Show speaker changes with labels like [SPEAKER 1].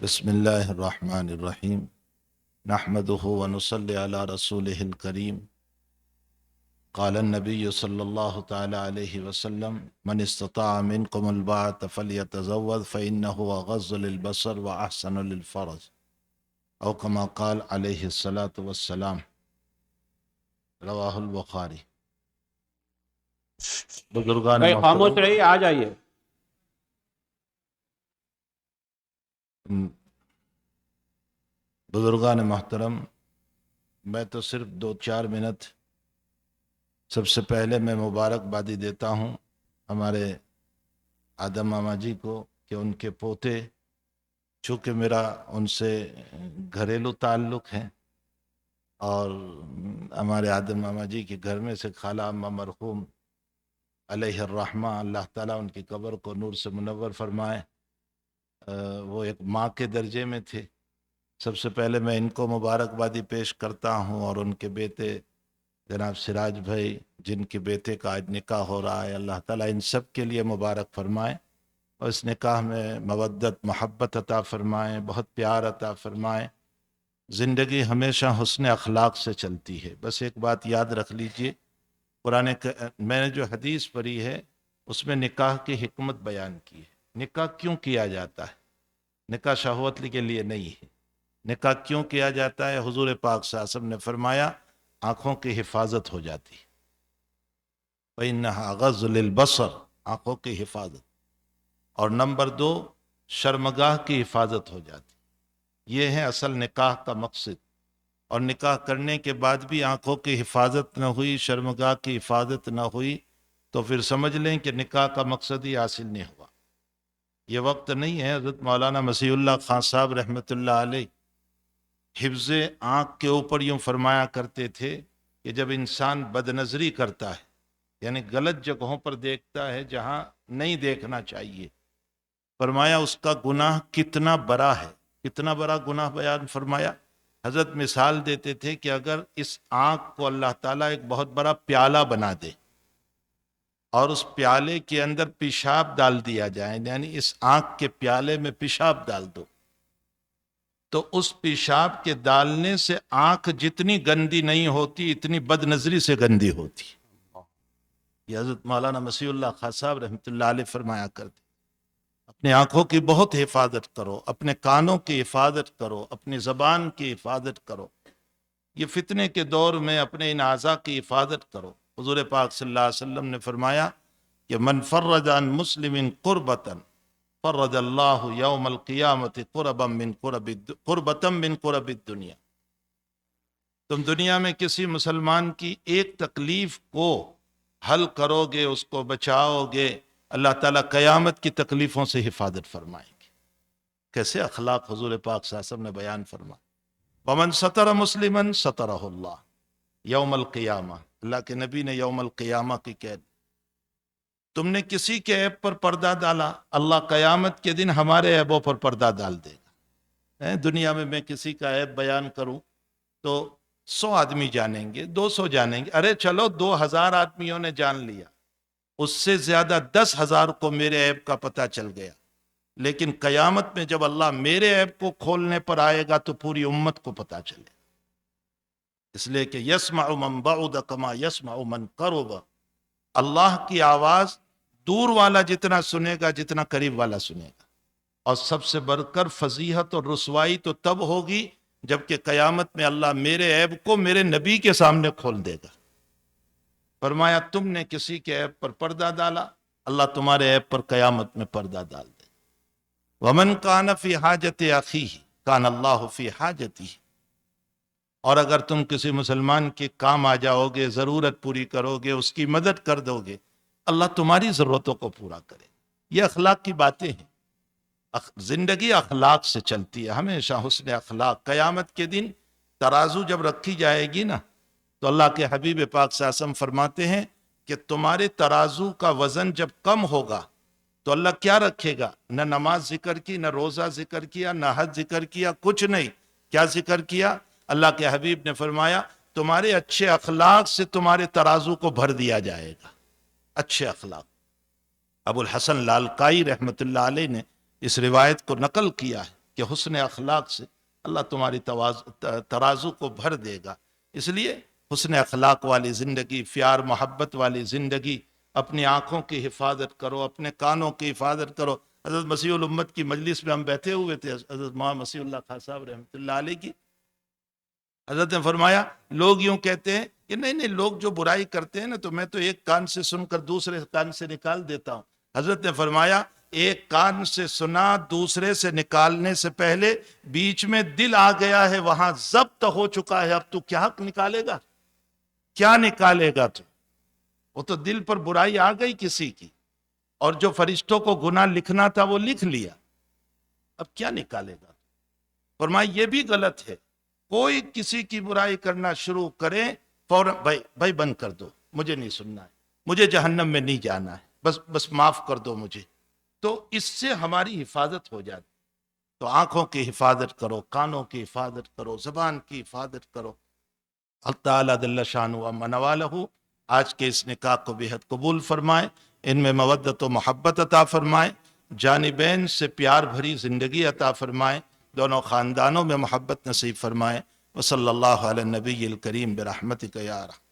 [SPEAKER 1] بسم اللہ الرحمن الرحیم نحمدہ ونصلی علی رسولہ الکریم قال النبی صلی اللہ تعالی علیہ وسلم من استطاع منکم الباءۃ فلیتزود فإنہ اغض للبصر واحسن للفرج او کما قال علیہ الصلاۃ والسلام، رواہ البخاری۔ بزرگان
[SPEAKER 2] بھائی خاموش
[SPEAKER 1] محترم،
[SPEAKER 2] رہیے، آ جائیے۔
[SPEAKER 1] بزرگان محترم، میں تو صرف 2-4 منٹ سب سے پہلے میں مبارکبادی دیتا ہوں ہمارے آدم ماما جی کو کہ ان کے پوتے، چونکہ میرا ان سے گھریلو تعلق ہے اور ہمارے آدم ماما جی کے گھر میں سے خالہ اماں مرحوم علیہ الرحمہ، اللہ تعالیٰ ان کی قبر کو نور سے منور فرمائے، وہ ایک ماں کے درجے میں تھے۔ سب سے پہلے میں ان کو مبارکبادی پیش کرتا ہوں، اور ان کے بیٹے جناب سراج بھائی جن کے بیٹے کا آج نکاح ہو رہا ہے، اللہ تعالیٰ ان سب کے لیے مبارک فرمائے اور اس نکاح میں مودت محبت عطا فرمائیں، بہت پیار عطا فرمائیں۔ زندگی ہمیشہ حسن اخلاق سے چلتی ہے۔ بس ایک بات یاد رکھ لیجئے، میں نے جو حدیث پڑھی ہے اس میں نکاح کی حکمت بیان کی ہے۔ نکاح کیوں کیا جاتا ہے؟ نکاح شہوت کے لیے نہیں ہے۔ نکاح کیوں کیا جاتا ہے؟ حضور پاک صلی اللہ علیہ وسلم نے فرمایا آنکھوں کی حفاظت ہو جاتی ہے، فَإِنَّهَا أَغَضُّ لِلْبَصَرِ، آنکھوں کی حفاظت، اور نمبر 2 شرمگاہ کی حفاظت ہو جاتی۔ یہ ہے اصل نکاح کا مقصد۔ اور نکاح کرنے کے بعد بھی آنکھوں کی حفاظت نہ ہوئی، شرمگاہ کی حفاظت نہ ہوئی، تو پھر سمجھ لیں کہ نکاح کا مقصد ہی حاصل نہیں ہوا۔ یہ وقت نہیں ہے، حضرت مولانا مسیح اللہ خان صاحب رحمۃ اللہ علیہ حفظ آنکھ کے اوپر یوں فرمایا کرتے تھے کہ جب انسان بد نظری کرتا ہے، یعنی غلط جگہوں پر دیکھتا ہے جہاں نہیں دیکھنا چاہیے، فرمایا اس کا گناہ کتنا بڑا ہے۔ کتنا بڑا گناہ بیان فرمایا؟ حضرت مثال دیتے تھے کہ اگر اس آنکھ کو اللہ تعالیٰ ایک بہت بڑا پیالہ بنا دے اور اس پیالے کے اندر پیشاب ڈال دیا جائے، یعنی اس آنکھ کے پیالے میں پیشاب ڈال دو، تو اس پیشاب کے ڈالنے سے آنکھ جتنی گندی نہیں ہوتی اتنی بد نظری سے گندی ہوتی۔ یہ حضرت مولانا مسیح اللہ خان صاحب رحمۃ اللہ علیہ فرمایا کرتے، اپنے آنکھوں کی بہت حفاظت کرو، اپنے کانوں کی حفاظت کرو، اپنی زبان کی حفاظت کرو۔ یہ فتنے کے دور میں اپنے ان اعضاء کی حفاظت کرو۔ حضور پاک صلی اللہ علیہ وسلم نے فرمایا کہ من فرج عن مسلم قربتا فرج اللہ یوم القیامت قربتا من قرب الدنیا۔ تم دنیا میں کسی مسلمان کی ایک تکلیف کو حل کرو گے، اس کو بچاؤ گے، اللہ تعالیٰ قیامت کی تکلیفوں سے حفاظت فرمائیں گے۔ کیسے اخلاق حضور پاک صلی اللہ علیہ وسلم نے بیان فرمایا۔ ومن ستر مسلما سترہ اللہ یوم القیامہ، اللہ کے نبی نے یوم القیامہ کی قید، تم نے کسی کے عیب پر پردہ ڈالا، اللہ قیامت کے دن ہمارے عیبوں پر پردہ ڈال دے گا۔ دنیا میں کسی کا عیب بیان کروں تو 100 آدمی جانیں گے، 200 جانیں گے، ارے چلو 2000 آدمیوں نے جان لیا، اس سے زیادہ 10,000 کو میرے عیب کا پتہ چل گیا، لیکن قیامت میں جب اللہ میرے عیب کو کھولنے پر آئے گا تو پوری امت کو پتہ چلے گا۔ اس لیے کہ یسمع من بعد کما یسمع من قرب، اللہ کی آواز دور والا جتنا سنے گا جتنا قریب والا سنے گا۔ اور سب سے بڑھ کر فضیحت اور رسوائی تو تب ہوگی جبکہ قیامت میں اللہ میرے عیب کو میرے نبی کے سامنے کھول دے گا۔ فرمایا تم نے کسی کے عیب پر پردہ ڈالا، اللہ تمہارے عیب پر قیامت میں پردہ ڈال دے۔ ومن کان فی حاجت اخیہ کان اللہ فی حاجتہ، اور اگر تم کسی مسلمان کے کام آ جاؤ گے، ضرورت پوری کرو گے، اس کی مدد کر دو گے، اللہ تمہاری ضرورتوں کو پورا کرے۔ یہ اخلاق کی باتیں ہیں۔ زندگی اخلاق سے چلتی ہے، ہمیشہ حسن اخلاق۔ قیامت کے دن ترازو جب رکھی جائے گی نا، تو اللہ کے حبیب پاک صلی اللہ علیہ وسلم فرماتے ہیں کہ تمہارے ترازو کا وزن جب کم ہوگا تو اللہ کیا رکھے گا؟ نہ نماز ذکر کی، نہ روزہ ذکر کیا، نہ حج ذکر کیا، کچھ نہیں۔ کیا ذکر کیا؟ اللہ کے حبیب نے فرمایا تمہارے اچھے اخلاق سے تمہارے ترازو کو بھر دیا جائے گا۔ اچھے اخلاق۔ ابو الحسن لالکائی رحمۃ اللہ علیہ نے اس روایت کو نقل کیا ہے کہ حسن اخلاق سے اللہ تمہاری ترازو کو بھر دے گا۔ اس لیے حسن اخلاق والی زندگی، پیار محبت والی زندگی، اپنی آنکھوں کی حفاظت کرو، اپنے کانوں کی حفاظت کرو۔ حضرت مسیح الامت کی مجلس میں ہم بیٹھے ہوئے تھے، حضرت مولانا مسیح اللہ خان صاحب رحمۃ اللہ علیہ کی، حضرت نے فرمایا لوگ یوں کہتے ہیں کہ نہیں لوگ جو برائی کرتے ہیں نا تو میں تو ایک کان سے سن کر دوسرے کان سے نکال دیتا ہوں۔ حضرت نے فرمایا ایک کان سے سنا دوسرے سے نکالنے سے پہلے بیچ میں دل آ گیا ہے، وہاں ضبط ہو چکا ہے، اب تو کیا نکالے گا، کیا نکالے گا تو؟ وہ تو دل پر برائی آ گئی کسی کی، اور جو فرشتوں کو گناہ لکھنا تھا وہ لکھ لیا، اب کیا نکالے گا؟ فرمایا یہ بھی غلط ہے، کوئی کسی کی برائی کرنا شروع کرے فوراً بھائی بند کر دو، مجھے نہیں سننا ہے، مجھے جہنم میں نہیں جانا ہے، بس معاف کر دو مجھے۔ تو اس سے ہماری حفاظت ہو جاتی۔ تو آنکھوں کی حفاظت کرو، کانوں کی حفاظت کرو، زبان کی حفاظت کرو۔ اللہ تعالیٰ جل شانہ و من والہ آج کے اس نکاح کو بہت قبول فرمائے، ان میں مودت و محبت عطا فرمائے، جانبین سے پیار بھری زندگی عطا فرمائے، دونوں خاندانوں میں محبت نصیب فرمائے۔ وصلی اللہ علی النبی الکریم برحمتک یا رحمت۔